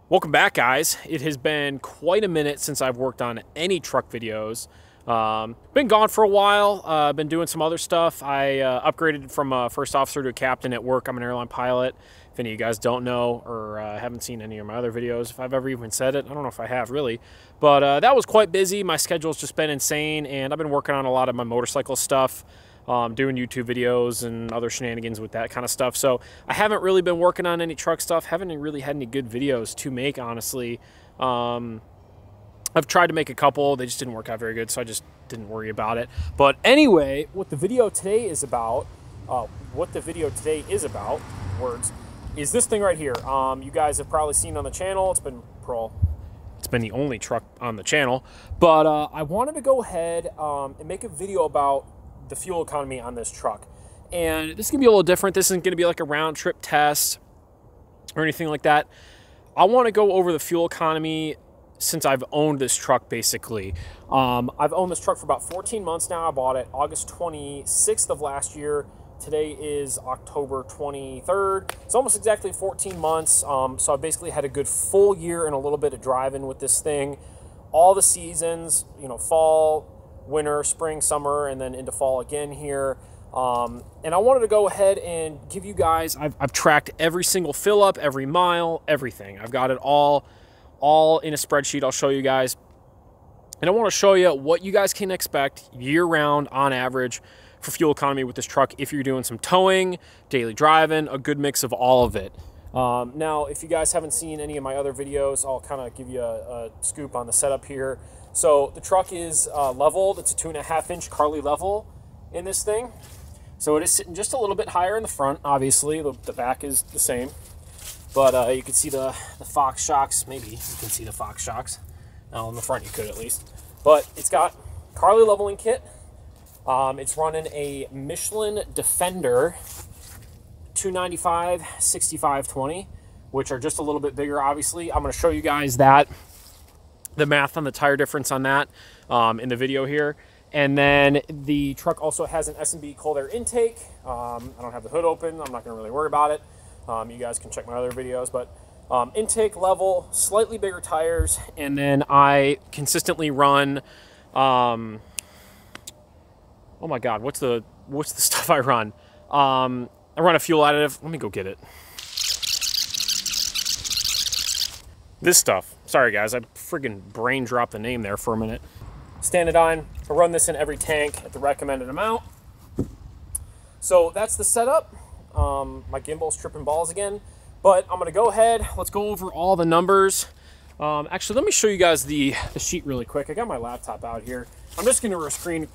Welcome back, guys. It has been quite a minute since I've worked on any truck videos. Been gone for a while. Been doing some other stuff. I upgraded from a first officer to a captain at work. I'm an airline pilot. If any of you guys don't know or haven't seen any of my other videos, if I've ever even said it, I don't know if I have really. But that was quite busy. My schedule's just been insane, and I've been working on a lot of my motorcycle stuff. Doing YouTube videos and other shenanigans with that kind of stuff. So I haven't really been working on any truck stuff. Haven't really had any good videos to make, honestly. I've tried to make a couple. They just didn't work out very good, so I just didn't worry about it. But anyway, what the video today is about, words, is this thing right here. You guys have probably seen on the channel. It's been the only truck on the channel. But I wanted to go ahead and make a video about the fuel economy on this truck. And this is gonna be a little different. This isn't gonna be like a round trip test or anything like that. I want to go over the fuel economy since I've owned this truck, basically. I've owned this truck for about 14 months now. I bought it August 26th of last year. Today is October 23rd. It's almost exactly 14 months. So I basically had a good full year and a little bit of driving with this thing. All the seasons, you know, fall, winter, spring, summer, and then into fall again here. And I wanted to go ahead and give you guys, I've tracked every single fill up, every mile, everything. I've got it all in a spreadsheet. I'll show you guys. And I want to show you what you guys can expect year round on average for fuel economy with this truck if you're doing some towing, daily driving, a good mix of all of it. Now, if you guys haven't seen any of my other videos, I'll kind of give you a scoop on the setup here. So the truck is leveled. It's a 2.5-inch Carly level in this thing. So it is sitting just a little bit higher in the front. Obviously, the back is the same. But you can see the Fox shocks. Maybe you can see the Fox shocks. Now, in the front you could at least. But it's got Carly leveling kit. It's running a Michelin Defender 295 6520, which are just a little bit bigger, obviously. I'm going to show you guys that. The math on the tire difference on that in the video here. And then the truck also has an S&B cold air intake. I don't have the hood open. I'm not going to really worry about it. You guys can check my other videos. But intake level, slightly bigger tires. And then I consistently run... oh my God, what's the stuff I run? I run a fuel additive. Let me go get it. This stuff. Sorry guys, I friggin' brain dropped the name there for a minute. Standardine. I run this in every tank at the recommended amount. So that's the setup. My gimbal's tripping balls again. But I'm gonna go ahead. Let's go over all the numbers. Actually, let me show you guys the sheet really quick. I got my laptop out here. I'm just gonna screen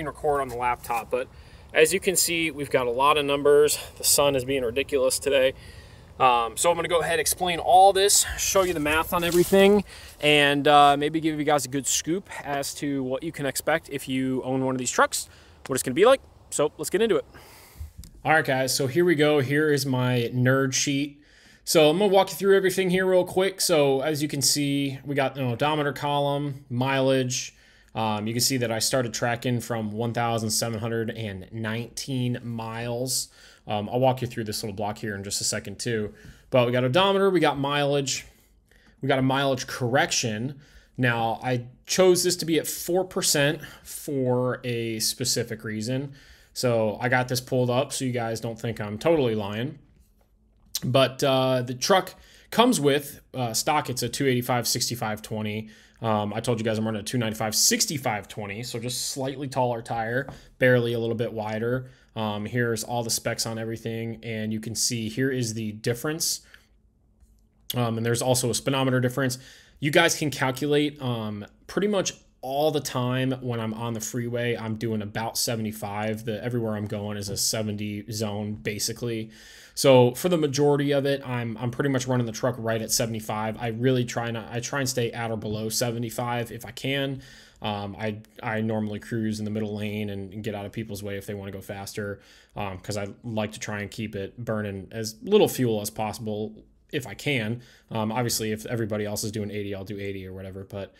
record on the laptop, but as you can see, we've got a lot of numbers. The sun is being ridiculous today. So I'm going to go ahead and explain all this, show you the math on everything, and maybe give you guys a good scoop as to what you can expect if you own one of these trucks, what it's going to be like. So let's get into it. All right, guys, so here we go. Here is my nerd sheet. So I'm going to walk you through everything here real quick. So as you can see, we got an odometer column, mileage. You can see that I started tracking from 1,719 miles. I'll walk you through this little block here in just a second too. But we got odometer, we got mileage, we got a mileage correction. Now, I chose this to be at 4% for a specific reason. So I got this pulled up so you guys don't think I'm totally lying. But the truck comes with stock. It's a 285 6520. I told you guys I'm running a 295 6520, so just slightly taller tire, barely a little bit wider. Here's all the specs on everything, and you can see here is the difference. And there's also a speedometer difference. You guys can calculate pretty much all the time when I'm on the freeway. I'm doing about 75. Everywhere I'm going is a 70 zone, basically. So for the majority of it, I'm pretty much running the truck right at 75. I really try and stay at or below 75 if I can. I normally cruise in the middle lane and get out of people's way if they want to go faster, because I like to try and keep it burning as little fuel as possible if I can. Obviously, if everybody else is doing 80, I'll do 80 or whatever. But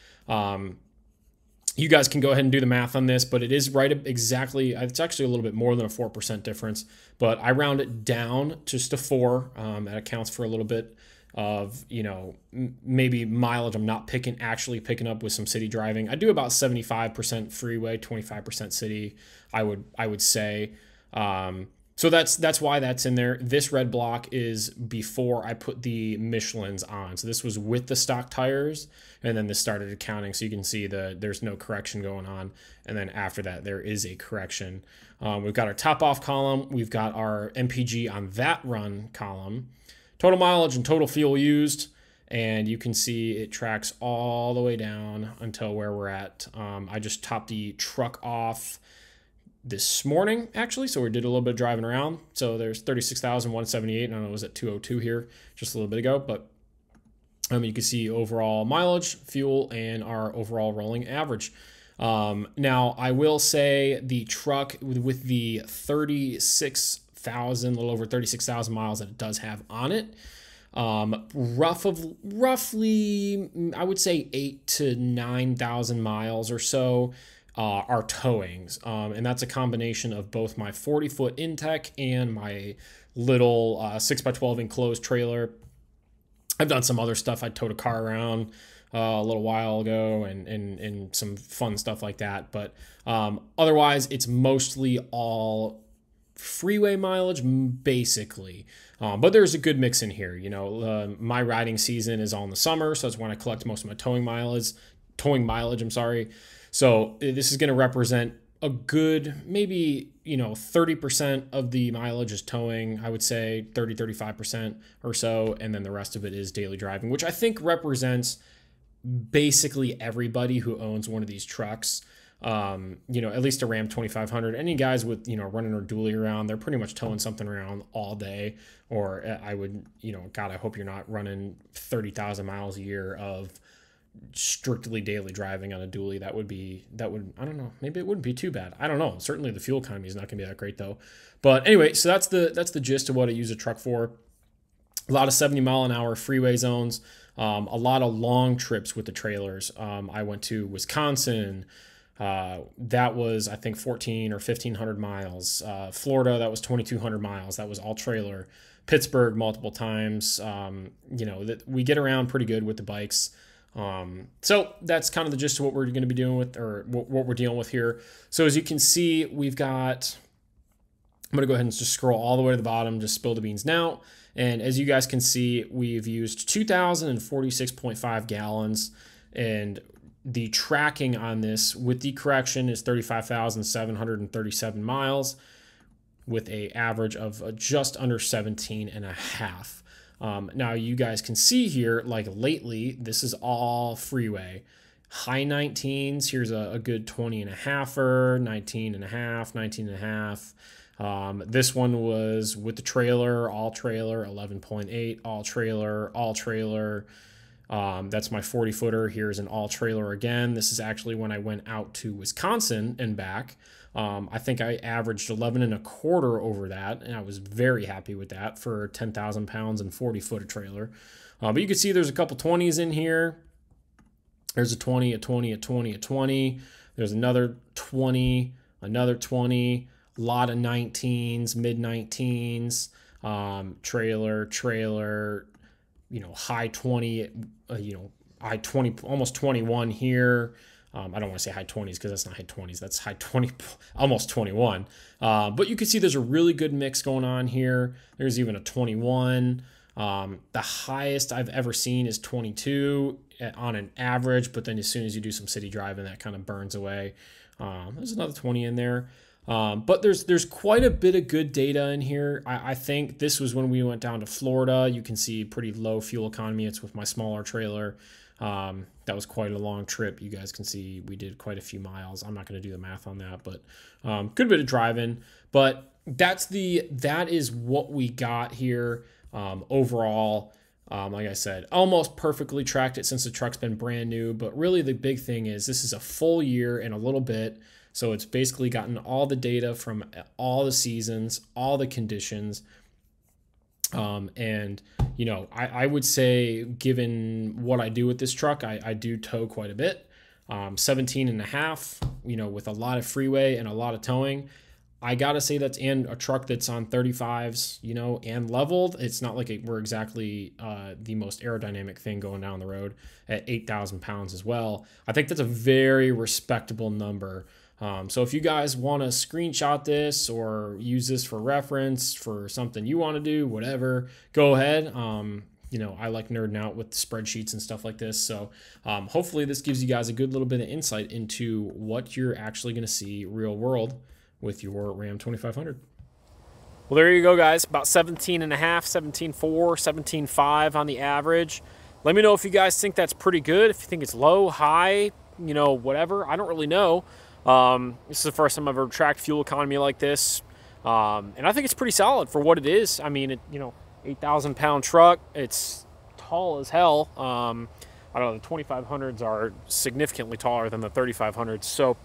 you guys can go ahead and do the math on this, but it is right exactly, it's actually a little bit more than a 4% difference, but I round it down just to 4. That accounts for a little bit of, you know, maybe mileage I'm not actually picking up with some city driving. I do about 75% freeway, 25% city, I would say. So that's why that's in there. This red block is before I put the Michelins on. So this was with the stock tires, and then this started accounting. So you can see there's no correction going on. And then after that, there is a correction. We've got our top off column. We've got our MPG on that run column, total mileage and total fuel used. And you can see it tracks all the way down until where we're at. I just topped the truck off this morning, actually, so we did a little bit of driving around. So there's 36,178, and I know it was at 202 here just a little bit ago, but you can see overall mileage, fuel, and our overall rolling average. Now, I will say the truck with the 36,000, a little over 36,000 miles that it does have on it, roughly, I would say 8,000 to 9,000 miles or so are towings. And that's a combination of both my 40-foot Intech and my little 6x12 enclosed trailer. I've done some other stuff. I towed a car around a little while ago and some fun stuff like that. But otherwise, it's mostly all freeway mileage, basically. But there's a good mix in here. You know, my riding season is all in the summer, so that's when I collect most of my towing mileage, I'm sorry. So this is going to represent a good, maybe, you know, 30% of the mileage is towing, I would say 35% or so. And then the rest of it is daily driving, which I think represents basically everybody who owns one of these trucks. You know, at least a Ram 2500. Any guys with, you know, running or dually around, they're pretty much towing something around all day. Or I would, you know, God, I hope you're not running 30,000 miles a year of strictly daily driving on a dually. That would, I don't know, maybe it wouldn't be too bad. I don't know. Certainly the fuel economy is not gonna be that great though. But anyway, so that's the gist of what I use a truck for. A lot of 70-mile-an-hour freeway zones, a lot of long trips with the trailers. I went to Wisconsin. That was, I think, 1,400 or 1,500 miles. Florida, that was 2,200 miles. That was all trailer. Pittsburgh, multiple times. You know, that we get around pretty good with the bikes. So that's kind of the gist of what we're going to be doing with, or what we're dealing with here. So as you can see, we've got, I'm going to go ahead and just scroll all the way to the bottom, just spill the beans now. And as you guys can see, we've used 2,046.5 gallons, and the tracking on this with the correction is 35,737 miles with a average of just under 17 and a half. Now you guys can see here, like lately, this is all freeway. High 19s, here's a good 20 and a halfer, 19 and a half, 19 and a half. This one was with the trailer, all trailer, 11.8, all trailer, all trailer. That's my 40-footer. Here's an all trailer again. This is actually when I went out to Wisconsin and back. I think I averaged 11 and a quarter over that, and I was very happy with that for 10,000 pounds and 40-footer trailer. But you can see there's a couple 20s in here. There's a 20, a 20, a 20, a 20. There's another 20, another 20. A lot of 19s, mid-19s, trailer, you know, high 20, you know, high 20, almost 21 here. I don't want to say high 20s because that's not high 20s. That's high 20, almost 21. But you can see there's a really good mix going on here. There's even a 21. The highest I've ever seen is 22 on an average, but then as soon as you do some city driving, that kind of burns away. There's another 20 in there. But there's quite a bit of good data in here. I think this was when we went down to Florida. You can see pretty low fuel economy. It's with my smaller trailer. That was quite a long trip. You guys can see we did quite a few miles. I'm not going to do the math on that, but good bit of driving. But that is what we got here overall. Like I said, almost perfectly tracked it since the truck's been brand new. But really the big thing is this is a full year and a little bit. So it's basically gotten all the data from all the seasons, all the conditions. And, you know, I would say, given what I do with this truck, I do tow quite a bit. 17 and a half, you know, with a lot of freeway and a lot of towing. I gotta say that's in a truck that's on 35s, you know, and leveled. It's not like we're exactly the most aerodynamic thing going down the road at 8,000 pounds as well. I think that's a very respectable number. So if you guys want to screenshot this or use this for reference for something you want to do, whatever, go ahead. You know, I like nerding out with spreadsheets and stuff like this. So hopefully this gives you guys a good little bit of insight into what you're actually going to see real world with your Ram 2500. Well, there you go, guys. About 17 and a half, 17.4, 17.5 on the average. Let me know if you guys think that's pretty good. If you think it's low, high, you know, whatever. I don't really know. This is the first time I've ever tracked fuel economy like this. And I think it's pretty solid for what it is. I mean, you know, 8,000 pound truck. It's tall as hell. I don't know, the 2500s are significantly taller than the 3500s. So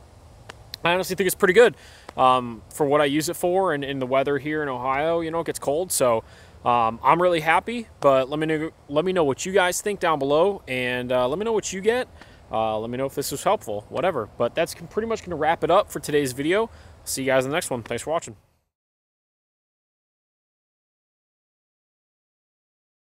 I honestly think it's pretty good for what I use it for, and in the weather here in Ohio, you know, it gets cold. So I'm really happy, but let me know what you guys think down below, and let me know what you get. Let me know if this was helpful, whatever. But that's pretty much going to wrap it up for today's video. See you guys in the next one. Thanks for watching.